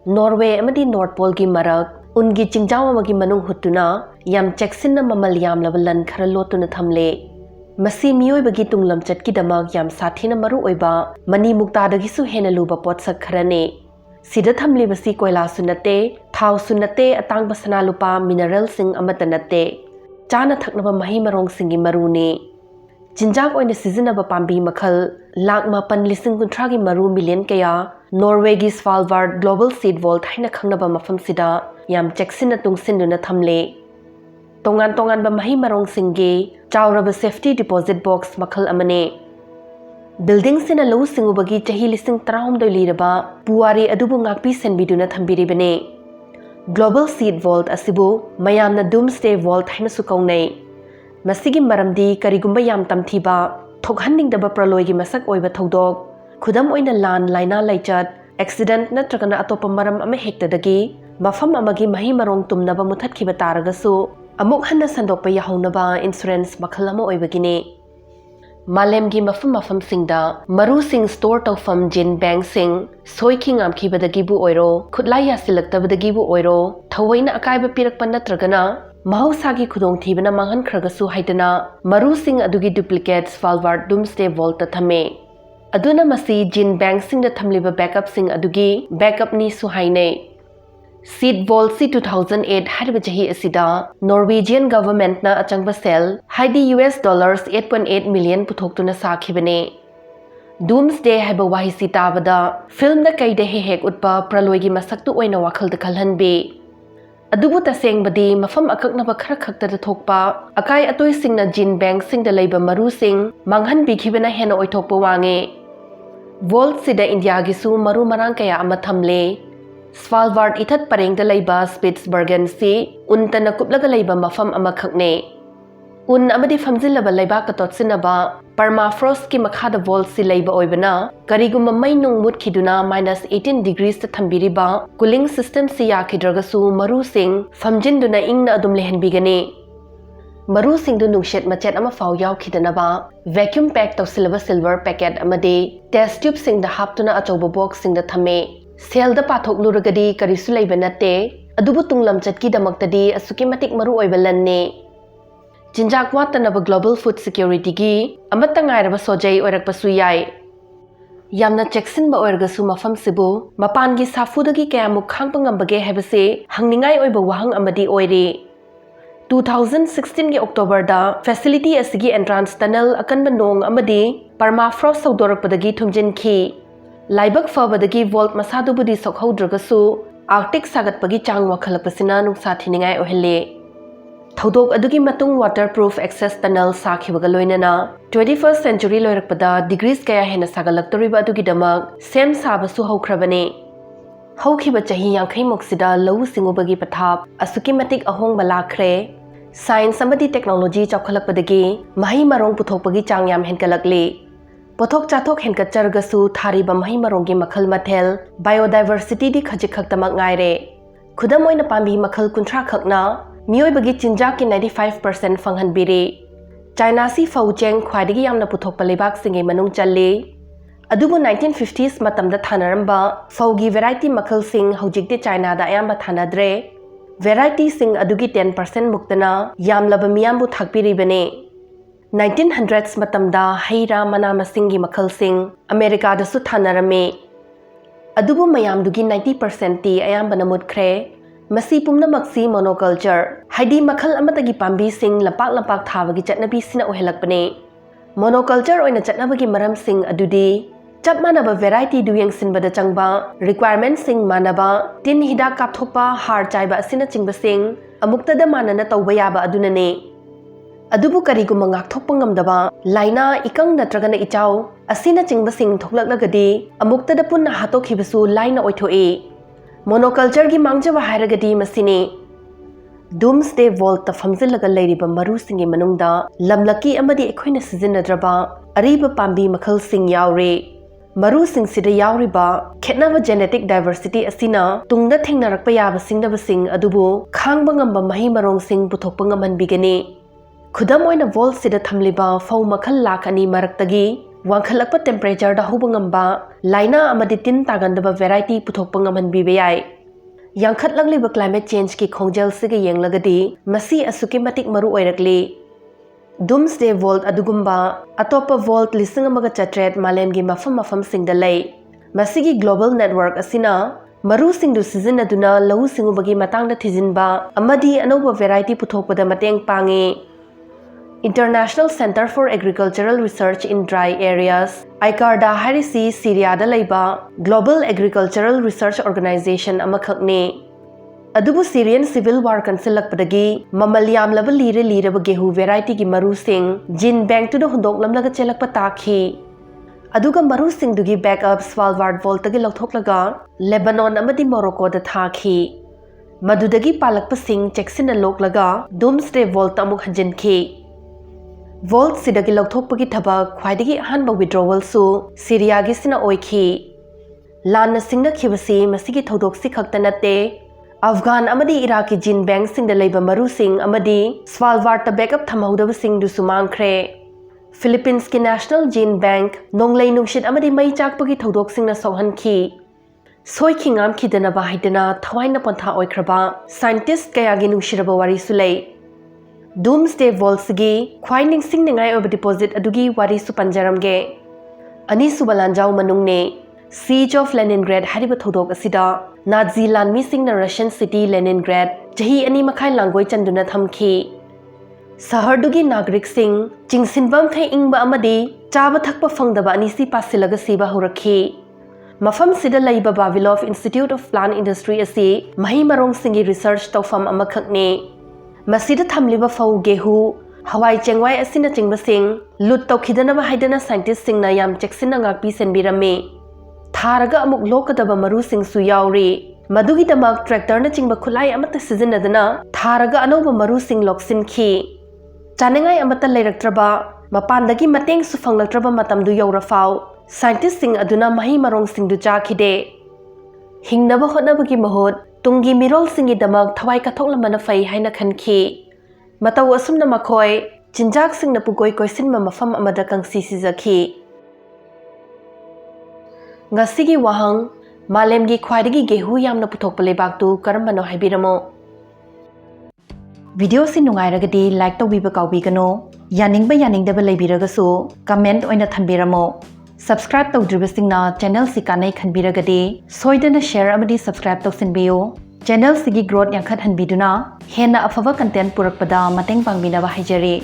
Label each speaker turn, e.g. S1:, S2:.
S1: Norway amadi North Pole gi marak ungi chingjaw amagi manung hutuna yam Cheksinna mamal yam laba Lann khara lotuna thamle masi miyoi bagi tunglam chatki damak yam sathina maru oiba mani muktadagi su hena luba potsak kharane sida Thamliba si koila sunate thau sunate Ataangba sana lupa mineral sing amata nate chana thaknaba mahi marong singi marune Jinjak oina sizinaba pambi makhal lakh mapan lising kuntragi maru million kaya Norway gi Svalbard Global Seed Vault haina khangnaba mafam sida yam Cheksinna tungsinduna thamle tongan ba mahi marong singi chawraba safety deposit box makhal amane building sina low singubagi chahi lising tarahum doi liraba puwari adubu ngakpi senbiduna thambiribane Global Seed Vault asibu mayamna Doomsday Vault haina su kaunai masigi maramdi karigumba yam tamthiba thokhandingdaba praloyagi masak oiba thodok khudam oina Lann laina laichat accident natragana atopa maram ama hektadagi mafam amagi mahi marong tumnaba muthatkiba taragasu amuk hanna sandokpa yahaunaba insurance makhal ama oibagine malemgi mafam singda maru sing store tawfam jin bank sing soiking amkhibadagi bu oiro khutlai yasilaktabadagi bu oiro thawaina akaiba pirakpa natragana mahosagi khudong thibana manghan khragasu haidana maru sing adugi duplicate Svalbard Doomsday Vault ta thame aduna masi jin bank sing da Thamliba backup sing adugi backup ni su hainai Seed Vault si 2008 hariba jahi asida Norwegian government na Ataangba sel haidi US dollars 8.8 million puthoktuna sakhibane Doomsday haiba wahisi tabada film da kaide hek utpa praloygi masaktu oina wakhal da khalhanbe adubu tasengbadi mafam akaknaba khara khakta da thokpa akai atoi singna jin bank sing da leiba maru sing manghan bikhibana hena oithokpa wange Vault sida India gi su maru marang kaya ama thamle Svalbard ithat parengda leiba Spitsbergen si untana kuplaga leiba mafam ama khakne un amadi famjilaba leiba ka totsinaba permafrost ki makhada Vault si leiba oibana karigumba mainung mutkhiduna -18 degrees ta thambiriba cooling system si yakhidraga su maru sing famjinduna ingna adum lehenbigane maru singdu nungshet machet ama faw yawkhidanaba vacuum pack tawsilaba silver packet amade test tube sing da haptuna achoba box sing da thame sel da pathok luragadi karisu leiba natte adubu tunglam chatki damaktadi asuki matik maru oiba lanne jinjak watanaba global food security gi amata ngairaba sojai oirakpasu yai yamna Cheksinba oirgasu mafam sibu mapangi safudagi kayamuk khangpa ngambage haibase hangningai oiba wahang amadi oire 2016 gi October da facility asigi entrance tunnel akanba nong amadi permafrost saudorakpadagi thumjinki laibak fabadagi Vault masadubudi sokhaudragasu Arctic sagatpagi chang wakhalapasina nungsa thiningai ohele thodok adugi matung waterproof access tunnel sakhibaga loinana 21st century loirakpada degrees kaya hena sagalaktoriba adugi damak sem sabasu haukrabane haukhiba chahi yankhai moksida lawu singubagi pathap asuki matik ahong balakre science amadi technology chawkhalakpadagi mahi marong puthokpagi chang yam henkalakle pothok chathok henkachargasu thariba mahi maronggi makhal mathel biodiversity di khajik khaktamak ngaire khudam oina pambi makhal kunthra khakna miyoi bagi chinjak ki 95% fanghanbiri China si faucheng khwaidagi yamna puthokpa lebak singe manung challe adubu 1950s matamda thanaramba faugi variety makhal sing hojikte China da ayamba thanadre variety sing adugi 10% muktana yamlaba miyambu thakpiribane 1900s matamda haira manama singi makhal sing America da su thanarame adubu mayamdugi 90% ti ayambana mutkhre masi pumna maksi monoculture haidi makhal amatagi pambi sing lapak thabagi chatnabi sina ohelakpane monoculture oina chatnabagi maram sing adudi chap manaba variety duyeng sinbada changba requirement sing manaba tin hidak kapthokpa har chaiba asina chingba sing amuktada manana tawba yaba adunane adubu kariguma ngakthokpa ngamdaba laina ikang natragana ichau asina chingba sing thoklaklagadi amuktada punna hatokhibasu laina oithoe monoculture gi mangjaba hairagadi masini Doomsday Vault ta famjilaga leiriba maru singi manungda lamlaki amadi ekhoina sizinnadraba ariba pambi makhal sing yaure maru sing sida yauriba khetnaba genetic diversity asina tungda thengnarakpa yaba singdaba sing adubu khangba ngamba mahi marong sing puthokpa ngamanbigani khudam oina Vault sida Thamliba fau makhal lakani maraktagi वांखलकपा temperature दा होबा ngamba laina amadi tin tagandaba variety puthokpa ngamhanbiba yai yangkhatlakliba climate change ki khongjal siga yenglagadi masi asuki matik maru oirakli doomsday vault adugumba atopa vault lising amaga chatret malemgi mafam singda lei masigi global network asina maru singdu season aduna lau singubagi matangda thijinba amadi anoba variety puthokpada mateng pangi International Center for Agricultural Research in Dry Areas ICARDA harisi Syria da laiba Global Agricultural Research Organization amakhakne adubu Syrian Civil War kansilakpadagi mamalyam laba lire gehu variety gi maru sing gene bank tu do hundok lamlaga chelakpa takhi aduga maru sing dugi backup Svalbard vault tagi lauthoklaga Lebanon amadi Morocco da thakhi madudagi palakpa sing Cheksinna loklaga Doomsday vault amuk hanjinki Vault sidagi lautokpagi thabak khwaidagi ahanba withdrawal su Syria gi sina oikhi Lann singna khibasi masigi thodoksi khakta natte Afghan amadi Iraqi gene bank singda leiba maru sing amadi Svalbard ta backup thamhaudaba sing du sumangkhre Philippines ki National Gene Bank nonglei nungshit amadi mai chakpagi thodok singna sohanki soikhingam khidana ba haidana thawaina pantha oikraba scientist kaya gi nungshiraba wari sulei Doomsday Vault gi khwaining singningai oba deposit adugi wari su panjaramge ani subalanjau manungne Siege of Leningrad hariba thodok asida Nazi lan mi singna Russian city Leningrad jahi ani makhai langoi chanduna thamki sahar dugi nagrik sing chingsinbam thai ingba amadi chaba thakpa phangdaba ani si pasilaga siba horakhi mafam sida laiba Vavilov Institute of Plant Industry asi mahi marong singi research tawfam amakhakne Masida Thamliba fau gehu hawai chengwai asina chingbasing lut tawkhidanaba haidana scientist singna yam Cheksinna ngakpi senbirame tharaga amuk lokadaba maru sing su yauri madugi damak tractor na chingba khulai amata sizinadana tharaga anoba maru sing loksinki chaningai amata leiraktraba mapandagi mateng su fanglaktraba matamdu yaura fau scientist sing aduna mahi marong sing du chakhide hingnaba hotnabagi mahot Tungi mirol singi damak thawai kathoklamana fai haina khanki mataw asumna makhoi chinjak singna pugoi koisinma mafam amada kangsi sizakhi ngasigi wahang malemgi khwaidagi gehu yamna puthokpa lebak tu karambano haibiramo video si nungairagadi like tawbiba kawbigano yaningba yaningdaba leibiragasu comment oina thanbiramo Subscribe tawdribasingna channel si kanai khanbiragadi soidana share amadi subscribe tawsinbiyo channel sigi growth yankhat hanbiduna hena afava content purakpada mateng pangbinaba haijari